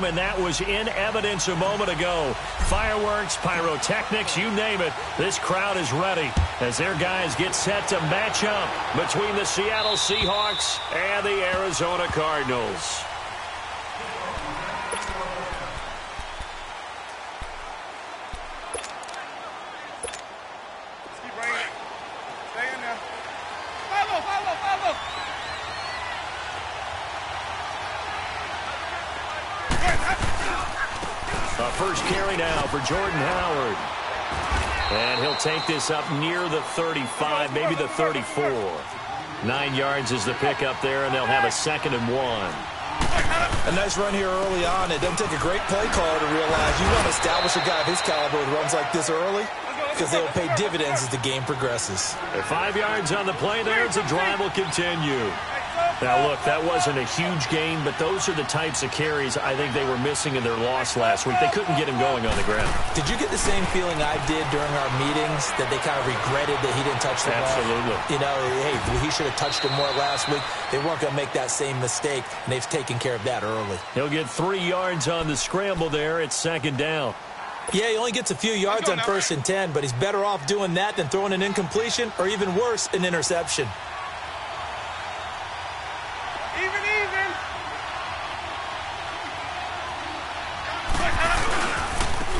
game, and that was in evidence a moment ago. Fireworks, pyrotechnics, you name it. This crowd is ready as their guys get set to match up between the Seattle Seahawks and the Arizona Cardinals. First carry now for Jordan Howard. And he'll take this up near the 35, maybe the 34. 9 yards is the pickup there, and they'll have a 2nd and 1. A nice run here early on. It doesn't take a great play caller to realize you want to establish a guy of his caliber with runs like this early because they'll pay dividends as the game progresses. 5 yards on the play there. The drive will continue. Now, look, that wasn't a huge gain, but those are the types of carries I think they were missing in their loss last week. They couldn't get him going on the ground. Did you get the same feeling I did during our meetings, that they kind of regretted that he didn't touch the ball? Absolutely. You know, hey, he should have touched it more last week. They weren't going to make that same mistake, and they've taken care of that early. He'll get 3 yards on the scramble there. It's 2nd down. Yeah, he only gets a few yards on 1st and 10, but he's better off doing that than throwing an incompletion or, even worse, an interception.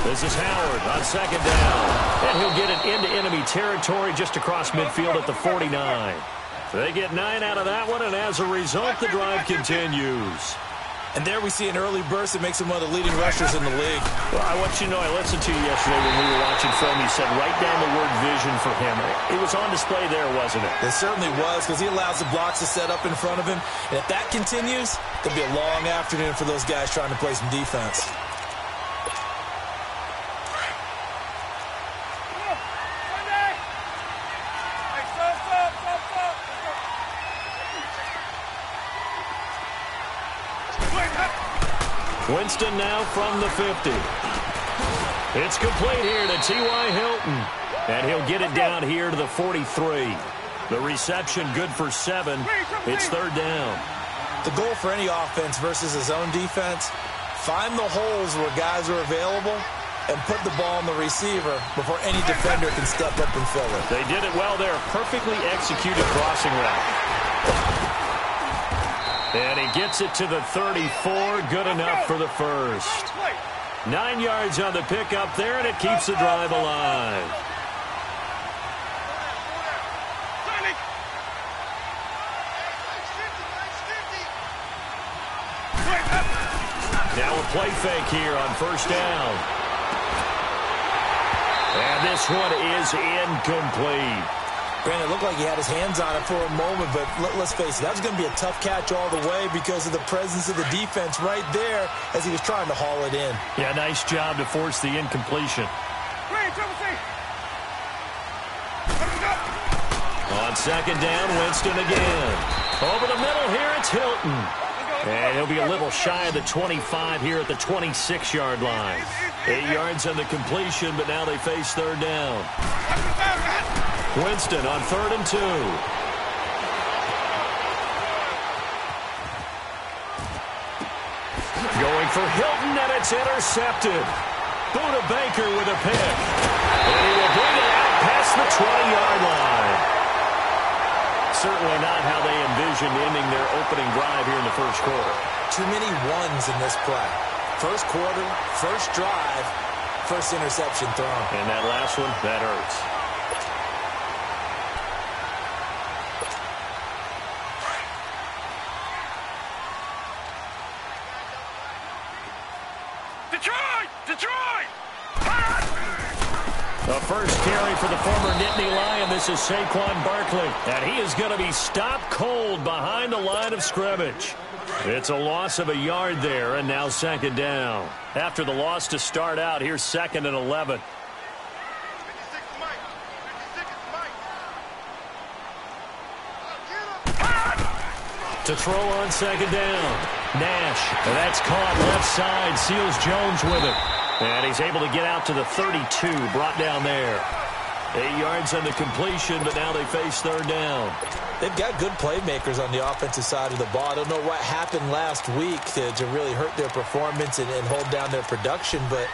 This is Howard on 2nd down. And he'll get it into enemy territory just across midfield at the 49. They get 9 out of that one, and as a result, the drive continues. And there we see an early burst that makes him one of the leading rushers in the league. Well, I want you to know, I listened to you yesterday when we were watching film. You said write down the word vision for him. It was on display there, wasn't it? It certainly was, because he allows the blocks to set up in front of him. And if that continues, it'll be a long afternoon for those guys trying to play some defense. Winston now from the 50. It's complete here to T.Y. Hilton. And he'll get it down here to the 43. The reception good for 7. It's 3rd down. The goal for any offense versus his own defense, find the holes where guys are available and put the ball on the receiver before any defender can step up and fill it. They did it well there. Perfectly executed crossing route. And he gets it to the 34. Good enough for the first. 9 yards on the pickup there, and it keeps the drive alive. Now a play fake here on 1st down. And this one is incomplete. Brandon, it looked like he had his hands on it for a moment, but let's face it, that was going to be a tough catch all the way because of the presence of the defense right there as he was trying to haul it in. Yeah, nice job to force the incompletion. On 2nd down, Winston again. Over the middle here, it's Hilton. And he'll be a little shy of the 25 here at the 26-yard line. 8 yards on the completion, but now they face 3rd down. Winston on 3rd and 2. Going for Hilton, and it's intercepted. Buda Baker with a pick. And he will bring it out past the 20-yard line. Certainly not how they envisioned ending their opening drive here in the 1st quarter. Too many ones in this play. 1st quarter, 1st drive, 1st interception thrown. And that last one, that hurts. Detroit! The first carry for the former Nittany Lion. This is Saquon Barkley. And he is going to be stopped cold behind the line of scrimmage. It's a loss of a yard there, and now 2nd down. After the loss to start out, here's 2nd and 11. To throw on 2nd down. Nash, and that's caught left side, seals Jones with it. And he's able to get out to the 32, brought down there. 8 yards on the completion, but now they face third down. They've got good playmakers on the offensive side of the ball. I don't know what happened last week to really hurt their performance and hold down their production, but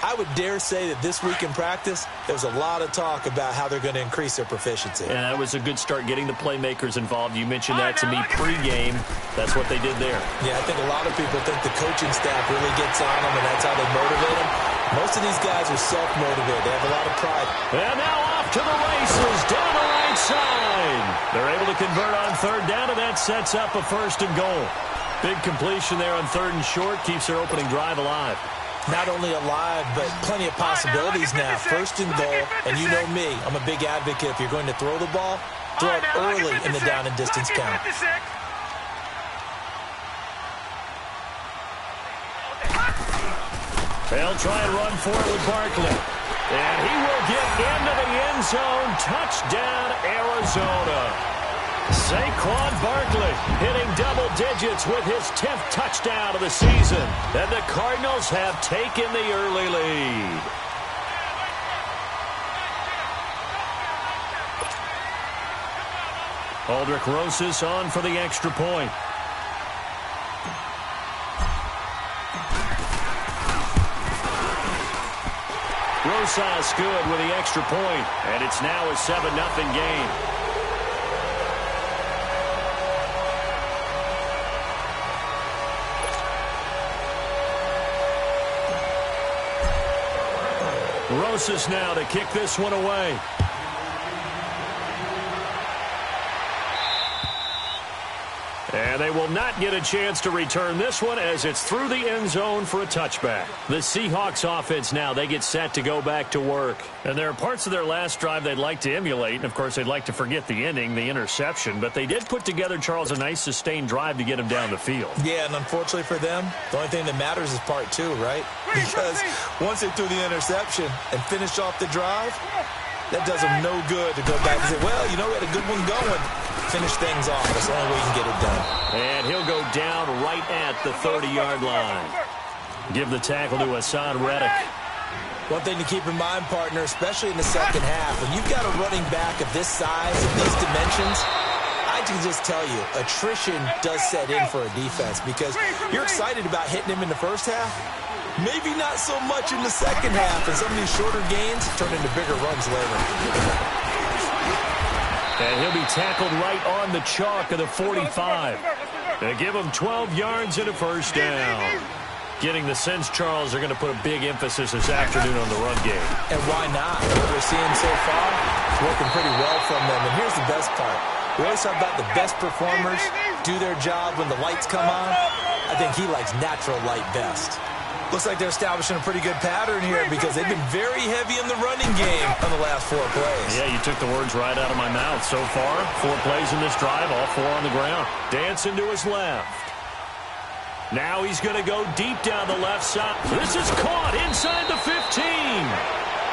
I would dare say that this week in practice, there's a lot of talk about how they're going to increase their proficiency. And that was a good start getting the playmakers involved. You mentioned that to me pregame. That's what they did there. Yeah, I think a lot of people think the coaching staff really gets on them, and that's how they motivate them. Most of these guys are self-motivated. They have a lot of pride. And now off to the races down the right side. They're able to convert on third down, and that sets up a 1st and goal. Big completion there on 3rd and short keeps their opening drive alive. Not only alive, but plenty of possibilities now. 1st and goal, and you know me, I'm a big advocate. If you're going to throw the ball, throw it early in the down and distance count. They'll try and run for it with Barkley. And he will get into the end zone. Touchdown, Arizona. Saquon Barkley hitting double digits with his 10th touchdown of the season. And the Cardinals have taken the early lead. Aldrich Rosas on for the extra point. Rosas good with the extra point, and it's now a 7-0 game. Rosas now to kick this one away. And they will not get a chance to return this one as it's through the end zone for a touchback. The Seahawks offense now, they get set to go back to work. And there are parts of their last drive they'd like to emulate. And, of course, they'd like to forget the ending, the interception. But they did put together, Charles, a nice sustained drive to get them down the field. Yeah, and unfortunately for them, the only thing that matters is part 2, right? Because once they threw the interception and finished off the drive, that does them no good to go back and say, well, you know, we had a good one going. Finish things off. That's the only way you can get it done. And he'll go down right at the 30-yard line. Give the tackle to Hassan Reddick. One thing to keep in mind, partner, especially in the second half, when you've got a running back of this size and these dimensions, I can just tell you, attrition does set in for a defense because you're excited about hitting him in the first half. Maybe not so much in the second half, and some of these shorter gains turn into bigger runs later. And he'll be tackled right on the chalk of the 45. They give him 12 yards and a first down. Getting the sense, Charles, they're going to put a big emphasis this afternoon on the run game. And why not? What we're seeing so far is working pretty well from them. And here's the best part. We always talk about the best performers do their job when the lights come on. I think he likes natural light best. Looks like they're establishing a pretty good pattern here because they've been very heavy in the running game on the last 4 plays. Yeah, you took the words right out of my mouth. So far, 4 plays in this drive, all 4 on the ground. Dancing to his left. Now he's going to go deep down the left side. This is caught inside the 15.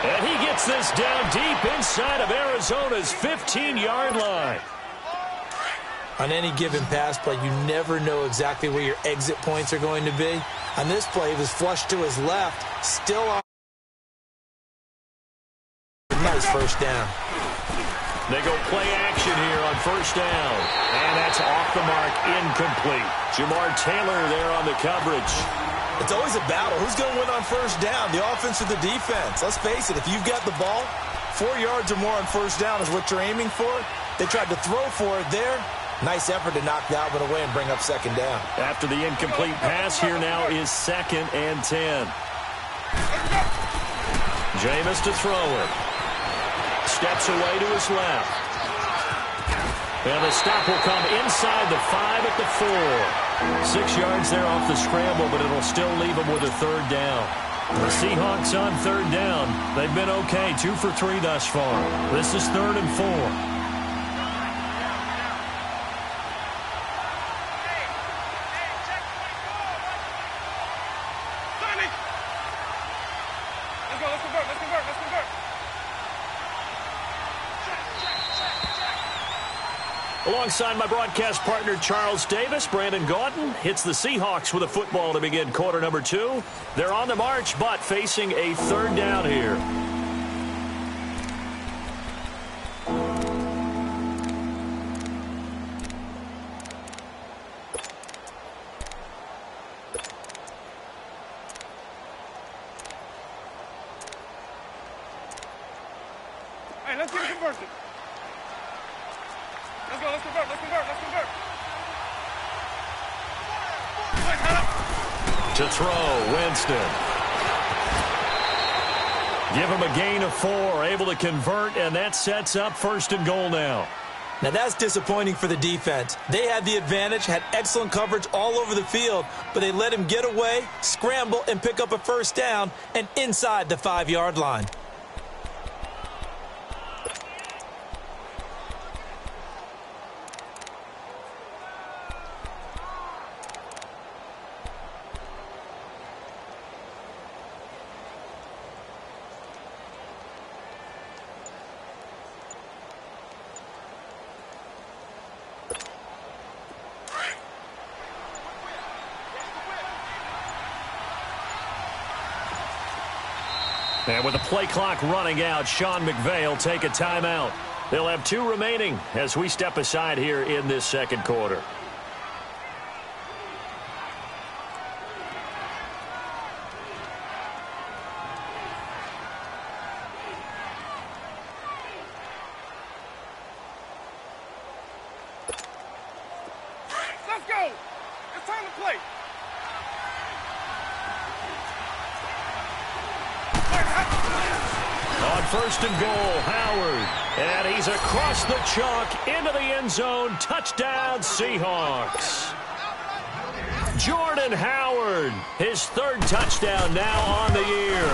And he gets this down deep inside of Arizona's 15-yard line. On any given pass play, you never know exactly where your exit points are going to be. On this play, he was flushed to his left, still on. Nice first down. They go play action here on first down. And that's off the mark, incomplete. Jamar Taylor there on the coverage. It's always a battle. Who's going to win on first down, the offense or the defense? Let's face it, if you've got the ball, 4 yards or more on first down is what you're aiming for. They tried to throw for it there. Nice effort to knock that one away and bring up second down. After the incomplete pass, here now is 2nd and 10. Jameis to throw it. Steps away to his left. And the stop will come inside the 5 at the 4. 6 yards there off the scramble, but it'll still leave them with a third down. The Seahawks on third down. They've been okay, 2 for 3 thus far. This is 3rd and 4. Alongside my broadcast partner, Charles Davis, Brandon Gaudin hits the Seahawks with a football to begin quarter number 2. They're on the march, but facing a third down here. Hey, let's get it converted. Let's go, let's convert, let's convert, let's convert. To throw, Winston. Give him a gain of 4, able to convert, and that sets up 1st and goal now. Now that's disappointing for the defense. They had the advantage, had excellent coverage all over the field, but they let him get away, scramble, and pick up a 1st down and inside the 5-yard line. And with the play clock running out, Sean McVay will take a timeout. They'll have 2 remaining as we step aside here in this 2nd quarter. Let's go. It's time to play. On 1st and goal, Howard. And he's across the chalk into the end zone. Touchdown, Seahawks. Jordan Howard, his 3rd touchdown now on the year.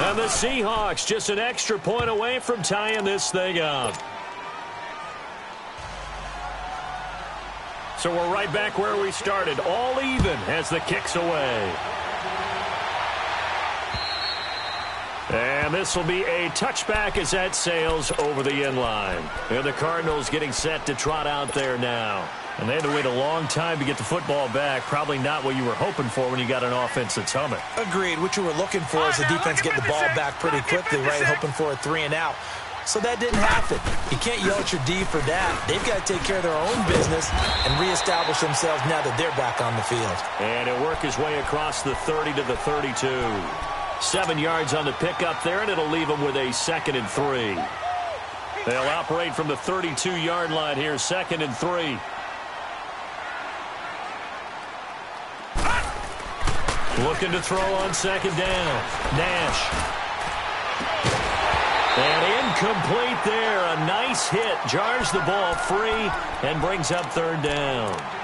And the Seahawks just an extra point away from tying this thing up. So we're right back where we started, all even as the kick's away. And this will be a touchback as that sails over the end line. And the Cardinals getting set to trot out there now. And they had to wait a long time to get the football back. Probably not what you were hoping for when you got an offense that's humming. Agreed. What you were looking for is the defense getting the ball back pretty quickly, right? Hoping for a 3 and out. So that didn't happen. You can't yell at your D for that. They've got to take care of their own business and reestablish themselves now that they're back on the field. And he'll work his way across the 30 to the 32. 7 yards on the pickup there, and it'll leave him with a 2nd and 3. They'll operate from the 32-yard line here, 2nd and 3. Looking to throw on 2nd down. Nash. And incomplete there. A nice hit. Jars the ball free and brings up 3rd down.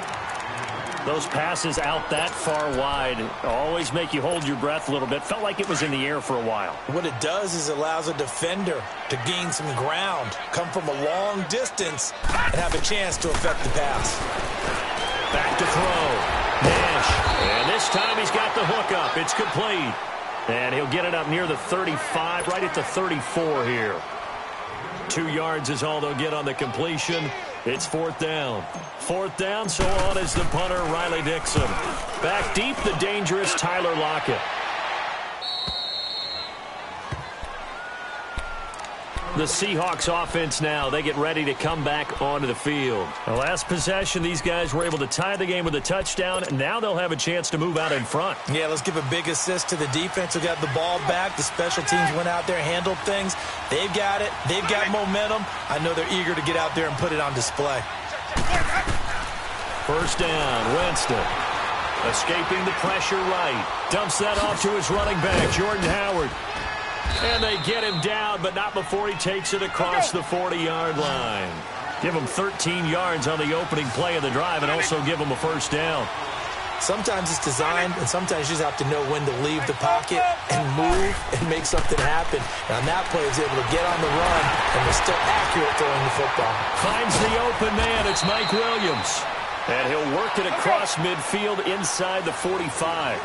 Those passes out that far wide always make you hold your breath a little bit. Felt like it was in the air for a while. What it does is it allows a defender to gain some ground, come from a long distance, and have a chance to affect the pass. Back to throw. Nash. And this time he's got the hook up. It's complete. And he'll get it up near the 35, right at the 34 here. 2 yards is all they'll get on the completion. It's 4th down. 4th down, so on is the punter, Riley Dixon. Back deep, the dangerous Tyler Lockett. The Seahawks offense now, they get ready to come back onto the field. The last possession, these guys were able to tie the game with a touchdown, and now they'll have a chance to move out in front. Yeah, let's give a big assist to the defense who got the ball back. The special teams went out there, handled things. They've got it. They've got momentum. I know they're eager to get out there and put it on display. 1st down, Winston. Escaping the pressure right. Dumps that off to his running back, Jordan Howard. And they get him down, but not before he takes it across the 40-yard line. Give him 13 yards on the opening play of the drive and also give him a 1st down. Sometimes it's designed, and sometimes you just have to know when to leave the pocket and move and make something happen. And on that play, he was able to get on the run and was still accurate throwing the football. Finds the open man. It's Mike Williams. And he'll work it across midfield inside the 45.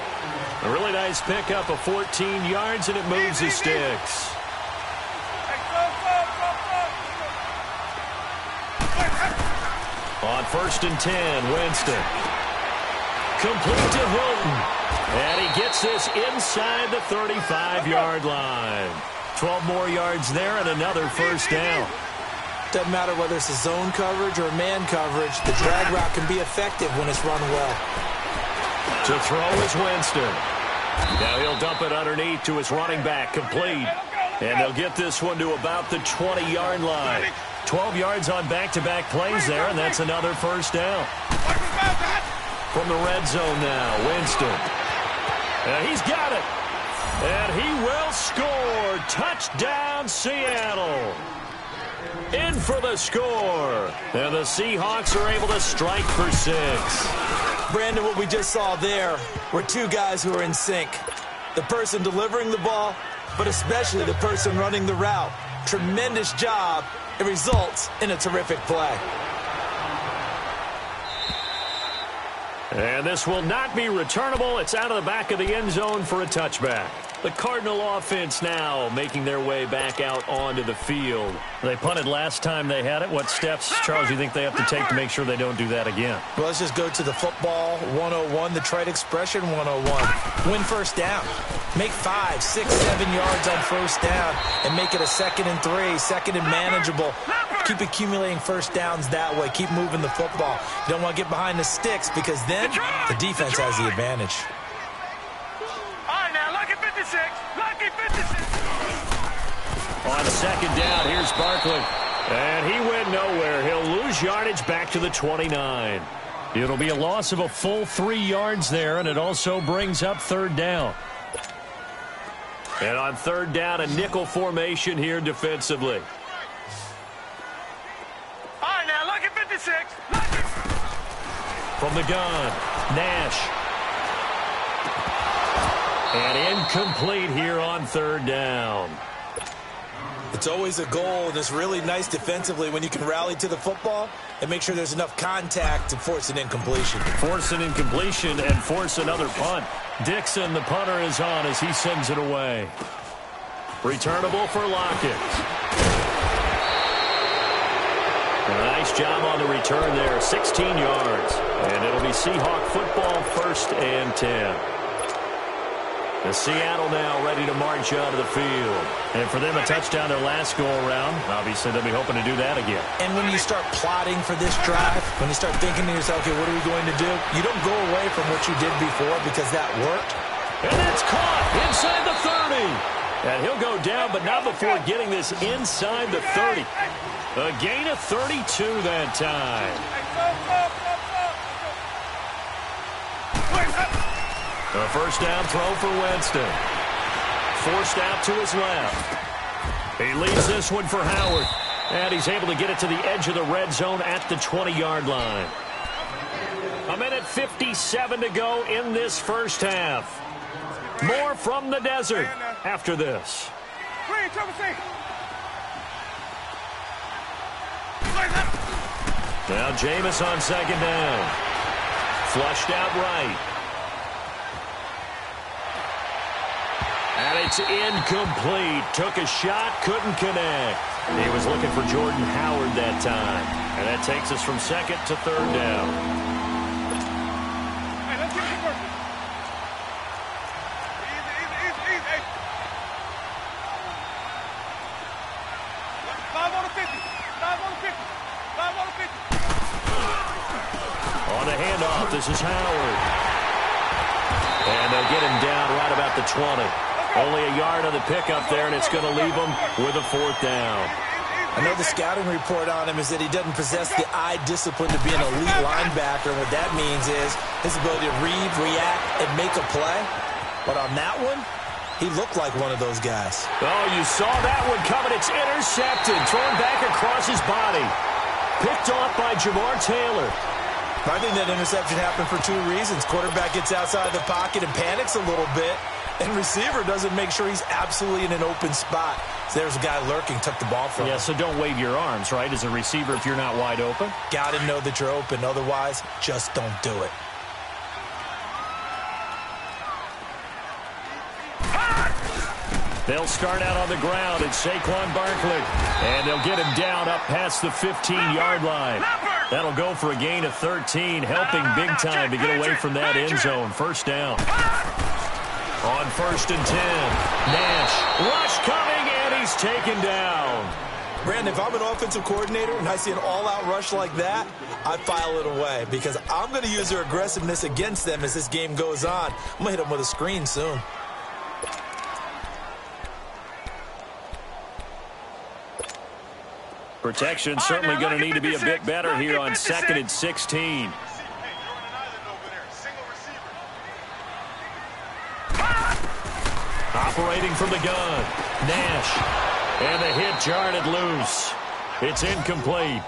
A really nice pickup of 14 yards, and it moves the sticks. On 1st and 10, Winston. Complete to Hilton. And he gets this inside the 35-yard line. 12 more yards there and another 1st down. Doesn't matter whether it's a zone coverage or man coverage. The drag route can be effective when it's run well. To throw is Winston. Now he'll dump it underneath to his running back. Complete. And they'll get this one to about the 20-yard line. 12 yards on back-to-back plays there, and that's another first down. From the red zone now, Winston. And he's got it. And he will score. Touchdown, Seattle. In for the score. And the Seahawks are able to strike for 6. Brandon, what we just saw there were two guys who are in sync. The person delivering the ball, but especially the person running the route. Tremendous job. It results in a terrific play. And this will not be returnable. It's out of the back of the end zone for a touchback. The Cardinal offense now making their way back out onto the field. They punted last time they had it. What steps, Charles, do you think they have to take to make sure they don't do that again? Well, let's just go to the football 101, the trade expression 101. Win first down. Make 5, 6, 7 yards on first down and make it a 2nd and 3, 2nd and manageable. Keep accumulating first downs that way. Keep moving the football. You don't want to get behind the sticks because then the defense has the advantage. On second down, here's Barkley. And he went nowhere. He'll lose yardage back to the 29. It'll be a loss of a full 3 yards there, and it also brings up third down. And on third down, a nickel formation here defensively. All right, now, look at 56. From the gun, Nash. And incomplete here on third down. It's always a goal, and it's really nice defensively when you can rally to the football and make sure there's enough contact to force an incompletion. Force an incompletion and force another punt. Dixon, the punter, is on as he sends it away. Returnable for Lockett. A nice job on the return there, 16 yards. And it'll be Seahawk football, 1st and 10. The Seattle now ready to march out of the field. And for them, a touchdown their last go-around. Obviously, they'll be hoping to do that again. And when you start plotting for this drive, when you start thinking to yourself, okay, what are we going to do? You don't go away from what you did before because that worked. And that's caught inside the 30. And he'll go down, but not before getting this inside the 30. A gain of 32 that time. A first down throw for Winston. Forced out to his left. He leaves this one for Howard. And he's able to get it to the edge of the red zone at the 20-yard line. 1:57 to go in this first half. More from the desert after this. Now Jameis on second down. Flushed out right. And it's incomplete. Took a shot, couldn't connect. He was looking for Jordan Howard that time. And that takes us from second to third down. Hey, let's get it working. Easy. 5 on the 50. 5 on the 50. 5 on the 50. On the handoff, this is Howard. And they'll get him down right about the 20. Only a yard on the pickup there, and it's going to leave him with a fourth down. I know the scouting report on him is that he doesn't possess the eye discipline to be an elite linebacker. What that means is his ability to read, react, and make a play. But on that one, he looked like one of those guys. Oh, you saw that one coming. It's intercepted, thrown back across his body. Picked off by Jamar Taylor. I think that interception happened for 2 reasons. Quarterback gets outside the pocket and panics a little bit. And receiver doesn't make sure he's absolutely in an open spot. So there's a guy lurking, took the ball from him. Yeah, so don't wave your arms, right, as a receiver if you're not wide open. Got to know that you're open. Otherwise, just don't do it. They'll start out on the ground. It's Saquon Barkley. And they'll get him down up past the 15-yard line. That'll go for a gain of 13, helping big time to get away from that end zone. First down. On 1st and 10, Nash, rush coming, and he's taken down. Brandon, if I'm an offensive coordinator and I see an all-out rush like that, I file it away because I'm going to use their aggressiveness against them as this game goes on. I'm going to hit them with a screen soon. Protection certainly going to need to be a bit better here on 2nd and 16. Operating from the gun, Nash. And the hit jarred it loose. It's incomplete.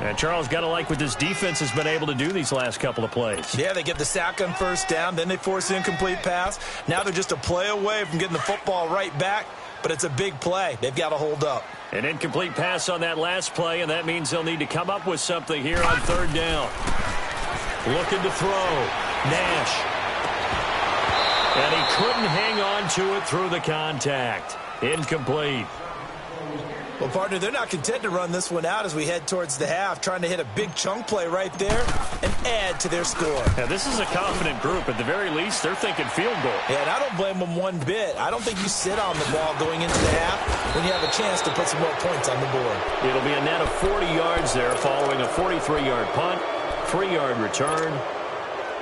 And Charles, got to like what this defense has been able to do these last couple of plays. Yeah, they get the sack on first down, then they force an incomplete pass. Now they're just a play away from getting the football right back, but it's a big play. They've got to hold up. An incomplete pass on that last play, and that means they'll need to come up with something here on 3rd down. Looking to throw. Nash. And he couldn't hang on to it through the contact. Incomplete. Well, partner, they're not content to run this one out as we head towards the half, trying to hit a big chunk play right there and add to their score. Now, this is a confident group. At the very least, they're thinking field goal. Yeah, and I don't blame them one bit. I don't think you sit on the ball going into the half when you have a chance to put some more points on the board. It'll be a net of 40 yards there following a 43-yard punt, 3-yard return,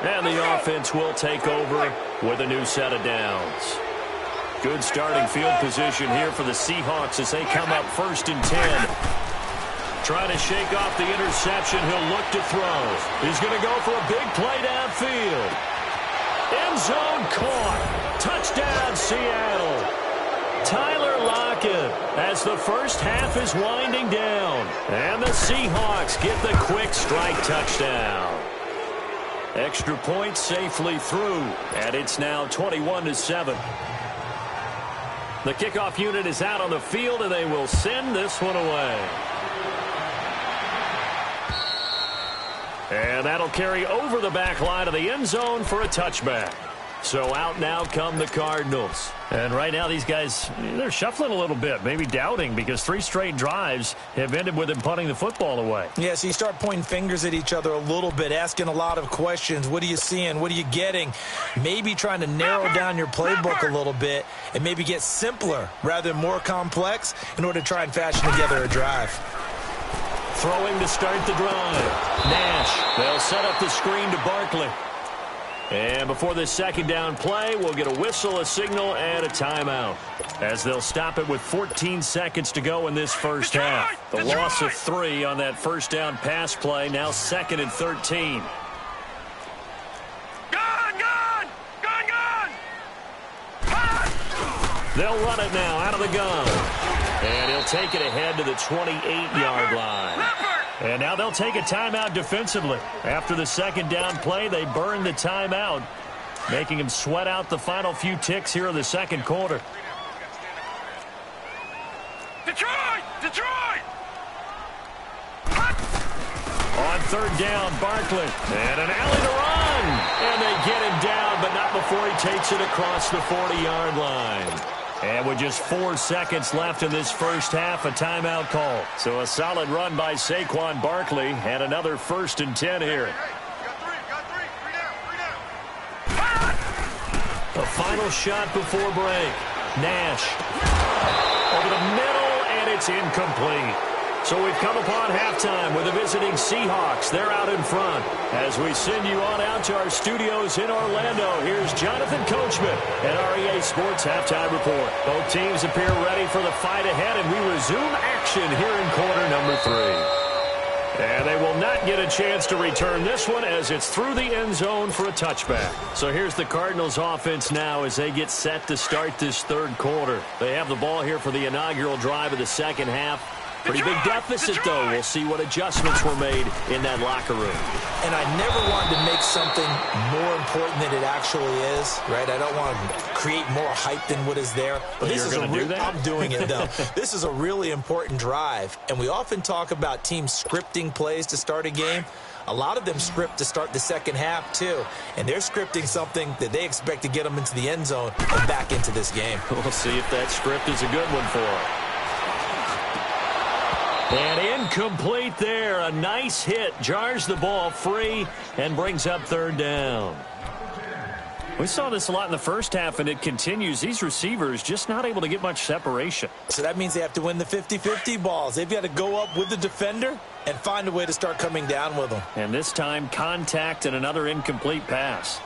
and the offense will take over with a new set of downs. Good starting field position here for the Seahawks as they come up 1st and 10. Trying to shake off the interception. He'll look to throw. He's going to go for a big play downfield. End zone caught. Touchdown, Seattle. Tyler Lockett as the first half is winding down. And the Seahawks get the quick strike touchdown. Extra point safely through. And it's now 21-7. The kickoff unit is out on the field, and they will send this one away. And that'll carry over the back line of the end zone for a touchback. So out now come the Cardinals. And right now these guys, they're shuffling a little bit, maybe doubting, because 3 straight drives have ended with them punting the football away. Yeah, so you start pointing fingers at each other a little bit, asking a lot of questions. What are you seeing? What are you getting? Maybe trying to narrow down your playbook a little bit and maybe get simpler rather than more complex in order to try and fashion together a drive. Throwing to start the drive. Nash, they'll set up the screen to Barkley. And before this 2nd down play, we'll get a whistle, a signal, and a timeout, as they'll stop it with 14 seconds to go in this first half. The loss of 3 on that 1st down pass play, now 2nd and 13. They'll run it now out of the gun. And he'll take it ahead to the 28-yard line. And now they'll take a timeout defensively. After the 2nd down play, they burn the timeout, making him sweat out the final few ticks here in the 2nd quarter. Detroit! Detroit! On 3rd down, Barkley. And an alley to run. And they get him down, but not before he takes it across the 40-yard line. And with just 4 seconds left in this first half, a timeout call. So a solid run by Saquon Barkley, and another 1st and 10 here. The final shot before break. Nash over the middle, and it's incomplete. So we've come upon halftime with the visiting Seahawks. They're out in front. As we send you on out to our studios in Orlando, here's Jonathan Coachman at REA Sports Halftime Report. Both teams appear ready for the fight ahead, and we resume action here in quarter number 3. And they will not get a chance to return this one as it's through the end zone for a touchback. So here's the Cardinals offense now as they get set to start this 3rd quarter. They have the ball here for the inaugural drive of the 2nd half. Pretty big deficit, though. We'll see what adjustments were made in that locker room. And I never wanted to make something more important than it actually is, right? I don't want to create more hype than what is there. But this you're going to do that? I'm doing it, though. This is a really important drive. And we often talk about teams scripting plays to start a game. A lot of them script to start the 2nd half, too. And they're scripting something that they expect to get them into the end zone and back into this game. We'll see if that script is a good one for them. And incomplete there. A nice hit. Jars the ball free and brings up 3rd down. We saw this a lot in the first half, and it continues. These receivers just not able to get much separation. So that means they have to win the 50-50 balls. They've got to go up with the defender and find a way to start coming down with them. And this time, contact and another incomplete pass.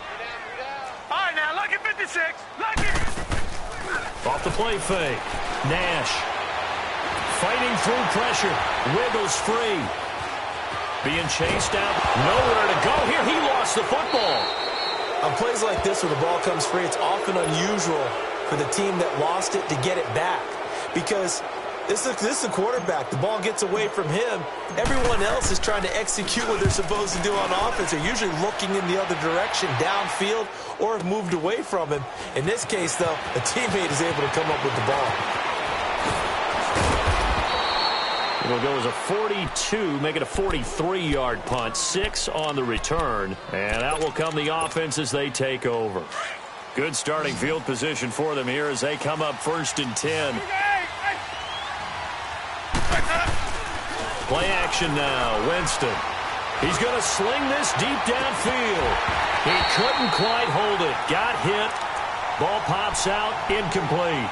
All right, now, look at 56. Look it. Off the play fake. Nash fighting through pressure. Wiggles free. Being chased out. Nowhere to go here. He lost the football. On plays like this where the ball comes free, it's often unusual for the team that lost it to get it back. Because this is the quarterback. The ball gets away from him. Everyone else is trying to execute what they're supposed to do on offense. They're usually looking in the other direction, downfield, or have moved away from him. In this case, though, a teammate is able to come up with the ball. It'll go as a 42, make it a 43-yard punt. 6 on the return. And out will come the offense as they take over. Good starting field position for them here as they come up 1st and 10. Play action now. Winston. He's going to sling this deep downfield. He couldn't quite hold it. Got hit. Ball pops out. Incomplete.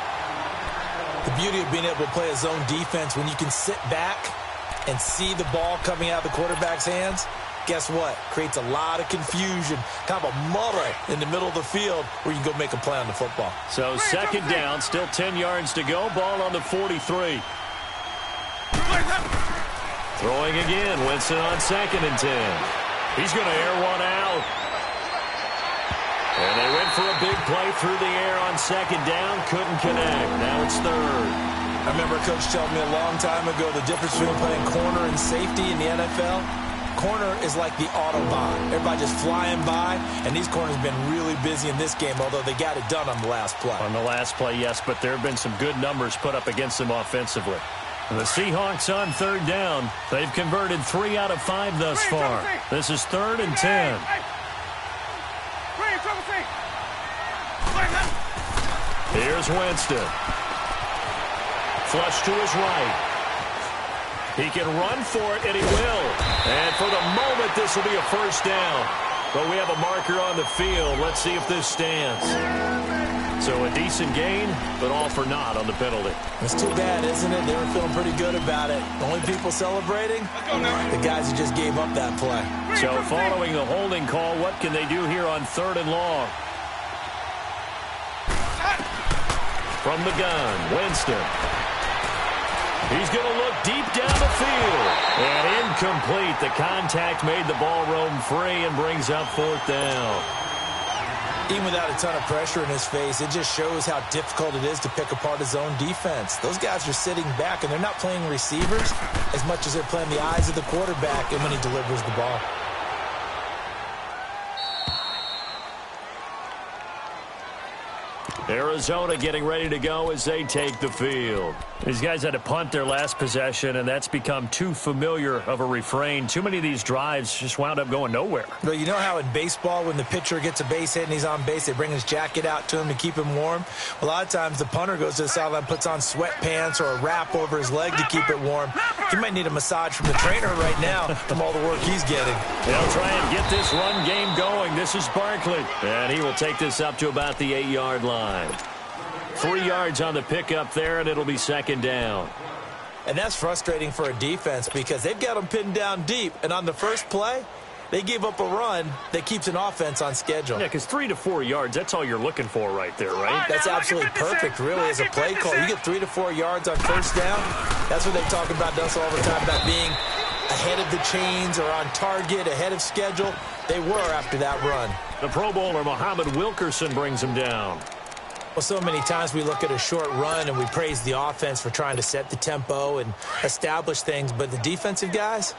The beauty of being able to play a zone defense when you can sit back and see the ball coming out of the quarterback's hands, guess what? Creates a lot of confusion, kind of a muddle in the middle of the field where you can go make a play on the football. So 2nd down, still 10 yards to go. Ball on the 43. Throwing again. Winston on 2nd and 10. He's going to air one out. And they went for a big play through the air on 2nd down. Couldn't connect. Now it's 3rd. I remember a coach telling me a long time ago the difference between playing corner and safety in the NFL. Corner is like the Autobahn. Everybody just flying by, and these corners have been really busy in this game, although they got it done on the last play. On the last play, yes, but there have been some good numbers put up against them offensively. The Seahawks on 3rd down. They've converted 3 out of 5 thus far. This is 3rd and 10. Here's Winston. Flush to his right. He can run for it, and he will. And for the moment, this will be a 1st down. But we have a marker on the field. Let's see if this stands. So a decent gain, but all for naught on the penalty. It's too bad, isn't it? They were feeling pretty good about it. The only people celebrating, the guys who just gave up that play. So following the holding call, what can they do here on 3rd and long? From the gun, Winston. He's going to look deep down the field. And incomplete. The contact made the ball roam free and brings up 4th down. Even without a ton of pressure in his face, it just shows how difficult it is to pick apart his own defense. Those guys are sitting back, and they're not playing receivers as much as they're playing the eyes of the quarterback and when he delivers the ball. Arizona getting ready to go as they take the field. These guys had to punt their last possession, and that's become too familiar of a refrain. Too many of these drives just wound up going nowhere. But you know how in baseball, when the pitcher gets a base hit and he's on base, they bring his jacket out to him to keep him warm? A lot of times the punter goes to the sideline, puts on sweatpants or a wrap over his leg to keep it warm. He might need a massage from the trainer right now from all the work he's getting. They'll try and get this run game going. This is Barkley, and he will take this up to about the 8-yard line. 3 yards on the pickup there, and it'll be 2nd down. And that's frustrating for a defense because they've got them pinned down deep, and on the first play, they gave up a run that keeps an offense on schedule. Yeah, because 3 to 4 yards, that's all you're looking for right there, right? That's absolutely perfect, really, as a play call. You get 3 to 4 yards on 1st down. That's what they talk about us all the time, about being ahead of the chains or on target, ahead of schedule. They were after that run. The Pro Bowler, Muhammad Wilkerson, brings him down. Well, so many times we look at a short run and we praise the offense for trying to set the tempo and establish things, but the defensive guys,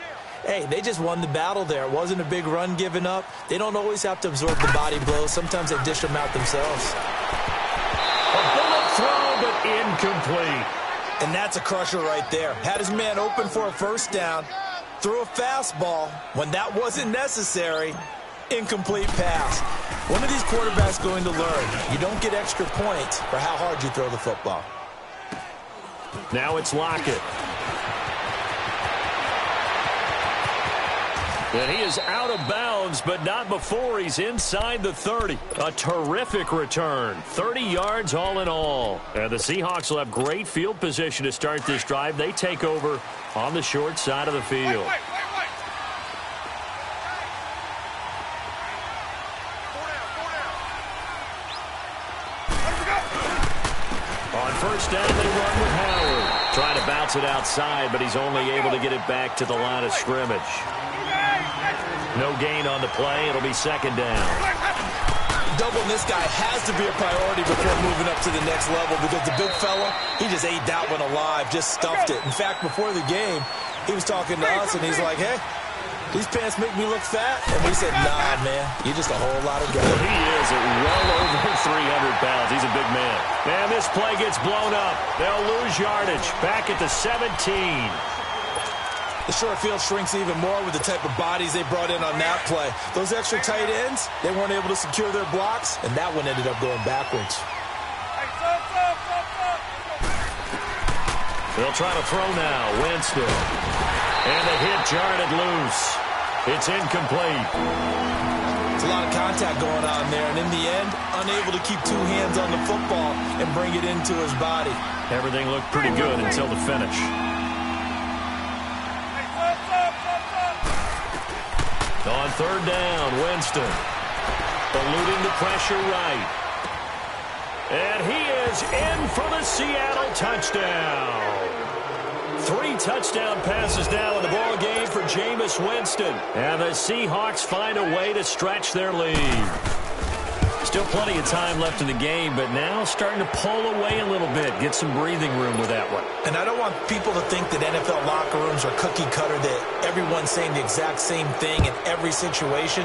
hey, they just won the battle there. It wasn't a big run given up. They don't always have to absorb the body blows. Sometimes they dish them out themselves. A bullet throw, but incomplete. And that's a crusher right there. Had his man open for a 1st down, threw a fastball when that wasn't necessary. Incomplete pass. One of these quarterbacks going to learn, you don't get extra points for how hard you throw the football. Now it's Lockett. And he is out of bounds, but not before he's inside the 30. A terrific return. 30 yards all in all. And the Seahawks will have great field position to start this drive. They take over on the short side of the field. On 1st down, they run with Howard. Trying to bounce Gets it outside, but he's only able to get it back to the line of scrimmage. No gain on the play. It'll be second down. Doubling this guy has to be a priority before moving up to the next level because the big fella, he just ate that one alive, just stuffed it. In fact, before the game, he was talking to us, and he's like, hey, these pants make me look fat. And we said, nah, man, you're just a whole lot of guy. Well, he is at well over 300 pounds. He's a big man. Man, this play gets blown up. They'll lose yardage. Back at the 17. The short field shrinks even more with the type of bodies they brought in on that play. Those extra tight ends, they weren't able to secure their blocks, and that one ended up going backwards. They'll try to throw now. Winston. And the hit jarred loose. It's incomplete. There's a lot of contact going on there, and in the end, unable to keep two hands on the football and bring it into his body. Everything looked pretty good until the finish. On third down, Winston. Eluding the pressure right. And he is in for the Seattle touchdown. 3 touchdown passes now in the ball game for Jameis Winston. And the Seahawks find a way to stretch their lead. Still plenty of time left in the game, but now starting to pull away a little bit. Get some breathing room with that one. And I don't want people to think that NFL locker rooms are cookie cutter, that everyone's saying the exact same thing in every situation.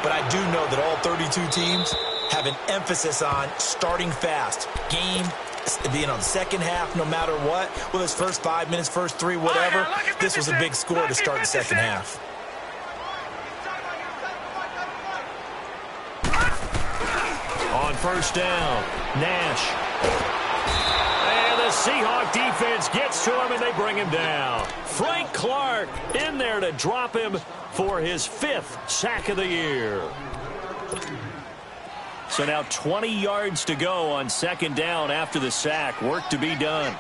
But I do know that all 32 teams have an emphasis on starting fast. Game being on the second half, no matter what. Whether it's first 5 minutes, first 3, whatever. This was a big score to start the second half. On first down, Nash. And the Seahawk defense gets to him, and they bring him down. Frank Clark in there to drop him for his 5th sack of the year. So now 20 yards to go on second down after the sack. Work to be done.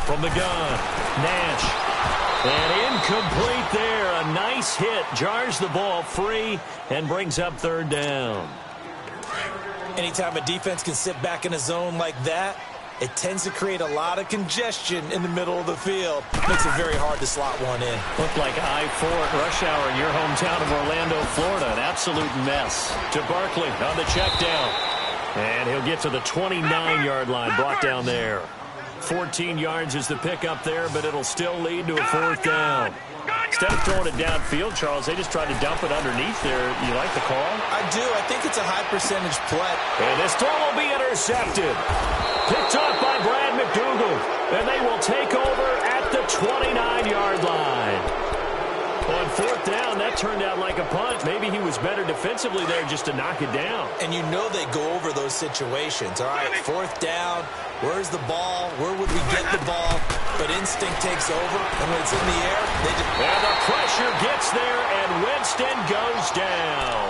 From the gun, Nash. And incomplete there. A nice hit. Jars the ball free and brings up third down. Anytime a defense can sit back in a zone like that, it tends to create a lot of congestion in the middle of the field. Makes it very hard to slot one in. Looked like I-4 at rush hour in your hometown of Orlando, Florida. An absolute mess. To Barkley on the check down. And he'll get to the 29-yard line. Brought down there. 14 yards is the pickup there, but it'll still lead to a 4th down. Instead of throwing it downfield, Charles, they just tried to dump it underneath there. You like the call? I do. I think it's a high-percentage play. And this throw will be intercepted. Picked off by Brad McDougal. And they will take over at the 29-yard line. On 4th down, that turned out like a punt. Maybe he was better defensively there just to knock it down. And you know they go over those situations. All right, 4th down. Where's the ball? Where would we get the ball? But instinct takes over, and when it's in the air, they just... And the pressure gets there, and Winston goes down.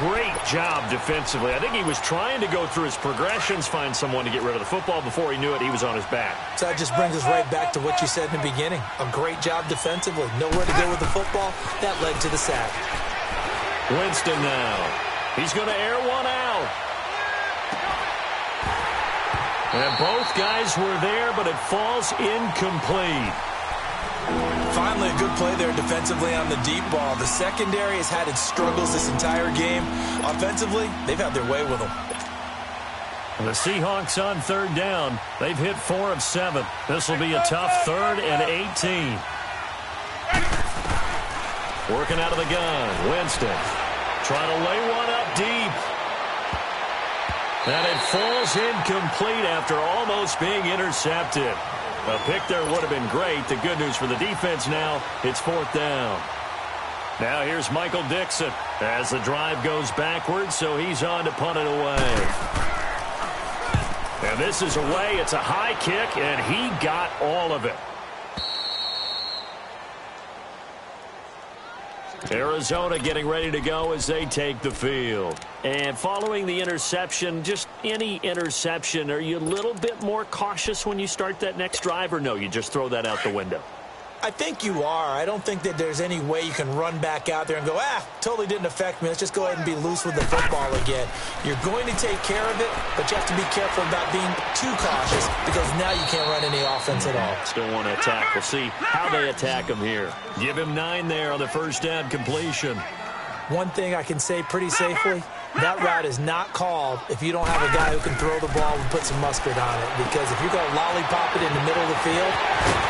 Great job defensively. I think he was trying to go through his progressions, find someone to get rid of the football. Before he knew it, he was on his back. So that just brings us right back to what you said in the beginning. A great job defensively. Nowhere to go with the football. That led to the sack. Winston now. He's going to air one out. And both guys were there, but it falls incomplete. Finally, a good play there defensively on the deep ball. The secondary has had its struggles this entire game. Offensively, they've had their way with them. The Seahawks on third down. They've hit 4 of 7. This will be a tough 3rd and 18. Working out of the gun. Winston trying to lay one up deep. And it falls incomplete after almost being intercepted. A pick there would have been great. The good news for the defense now, it's 4th down. Now here's Michael Dixon as the drive goes backwards, so he's on to punt it away. And this is away. It's a high kick, and he got all of it. Arizona getting ready to go as they take the field. And following the interception, just any interception, are you a little bit more cautious when you start that next drive, or no, you just throw that out the window? I think you are. I don't think that there's any way you can run back out there and go, totally didn't affect me. Let's just go ahead and be loose with the football again. You're going to take care of it, but you have to be careful about being too cautious because now you can't run any offense at all. Still want to attack. We'll see how they attack him here. Give him 9 there on the first down completion. One thing I can say pretty safely, that route is not called if you don't have a guy who can throw the ball and put some mustard on it. Because if you're going to lollipop it in the middle of the field,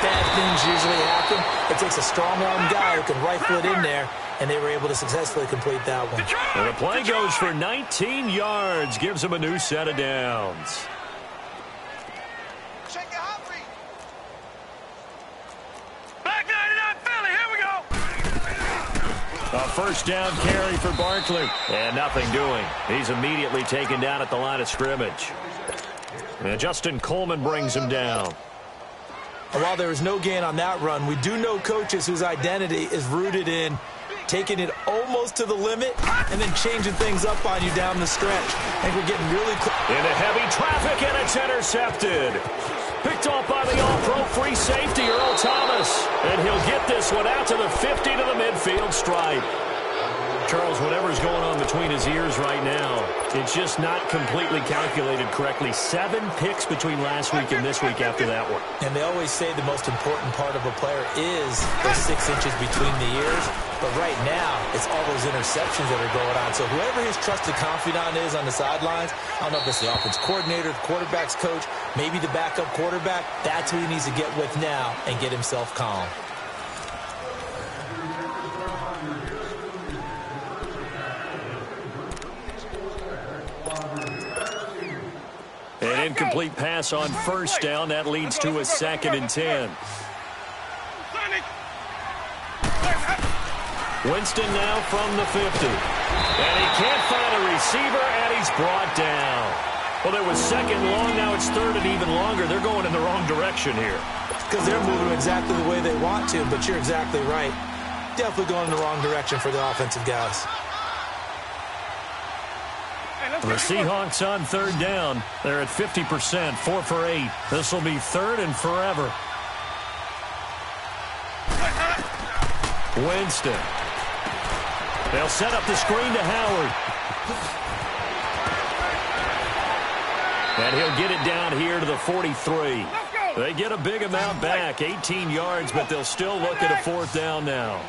bad things usually happen. It takes a strong-arm guy who can rifle it in there, and they were able to successfully complete that one. And the play goes for 19 yards, gives them a new set of downs. A first down carry for Barkley. And nothing doing. He's immediately taken down at the line of scrimmage. And Justin Coleman brings him down. And while there was no gain on that run, we do know coaches whose identity is rooted in taking it almost to the limit and then changing things up on you down the stretch. I think we're getting really close. Into heavy traffic, and it's intercepted. Picked off by the all-pro free safety, Earl Thomas. And he'll get this one out to the 50 to the midfield stripe. Charles, whatever's going on between his ears right now, it's just not completely calculated correctly. 7 picks between last week and this week after that one. And they always say the most important part of a player is those 6 inches between the ears. But right now, it's all those interceptions that are going on. So whoever his trusted confidant is on the sidelines, I don't know if it's the offense coordinator, the quarterback's coach, maybe the backup quarterback, that's who he needs to get with now and get himself calm. An incomplete pass on first down. That leads to a 2nd and 10. Winston now from the 50. And he can't find a receiver, and he's brought down. Well, there was 2nd long. Now it's 3rd and even longer. They're going in the wrong direction here. Because they're moving exactly the way they want to, but you're exactly right. Definitely going in the wrong direction for the offensive guys. The Seahawks on 3rd down. They're at 50%, 4 for 8. This will be 3rd and forever. Winston. They'll set up the screen to Howard. And he'll get it down here to the 43. They get a big amount back, 18 yards, but they'll still look at a 4th down now.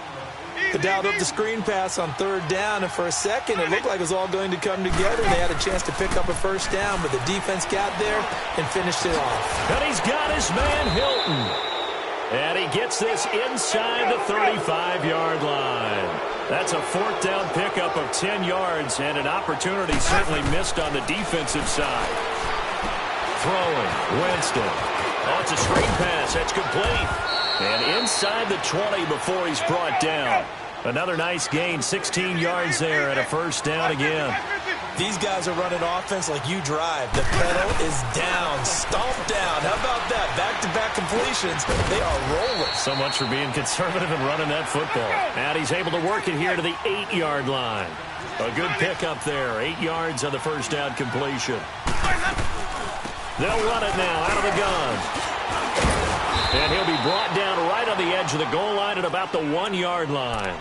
They dialed up the screen pass on 3rd down, and for a second, it looked like it was all going to come together. They had a chance to pick up a 1st down, but the defense got there and finished it off. And he's got his man Hilton. And he gets this inside the 35-yard line. That's a 4th down pickup of 10 yards, and an opportunity certainly missed on the defensive side. Throwing, Winston. Oh, it's a screen pass. That's complete. And inside the 20 before he's brought down. Another nice gain, 16 yards there, and a 1st down again. These guys are running offense like you drive. The pedal is down, stomped down. How about that? Back-to-back completions. They are rolling. So much for being conservative and running that football. And he's able to work it here to the 8-yard line. A good pickup there, 8 yards on the 1st down completion. They'll run it now out of the gun. And he'll be brought down right on the edge of the goal line at about the 1-yard line.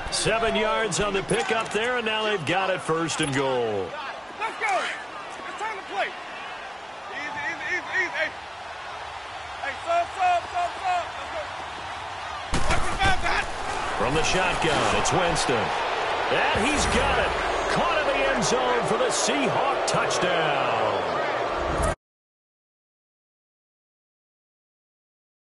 7 yards on the pickup there, and now they've got it 1st and goal. Let's go. It's time to play. Easy. Hey, sub. Let's go. Watch the back. From the shotgun, it's Winston. And he's got it. Caught in the end zone for the Seahawk touchdown.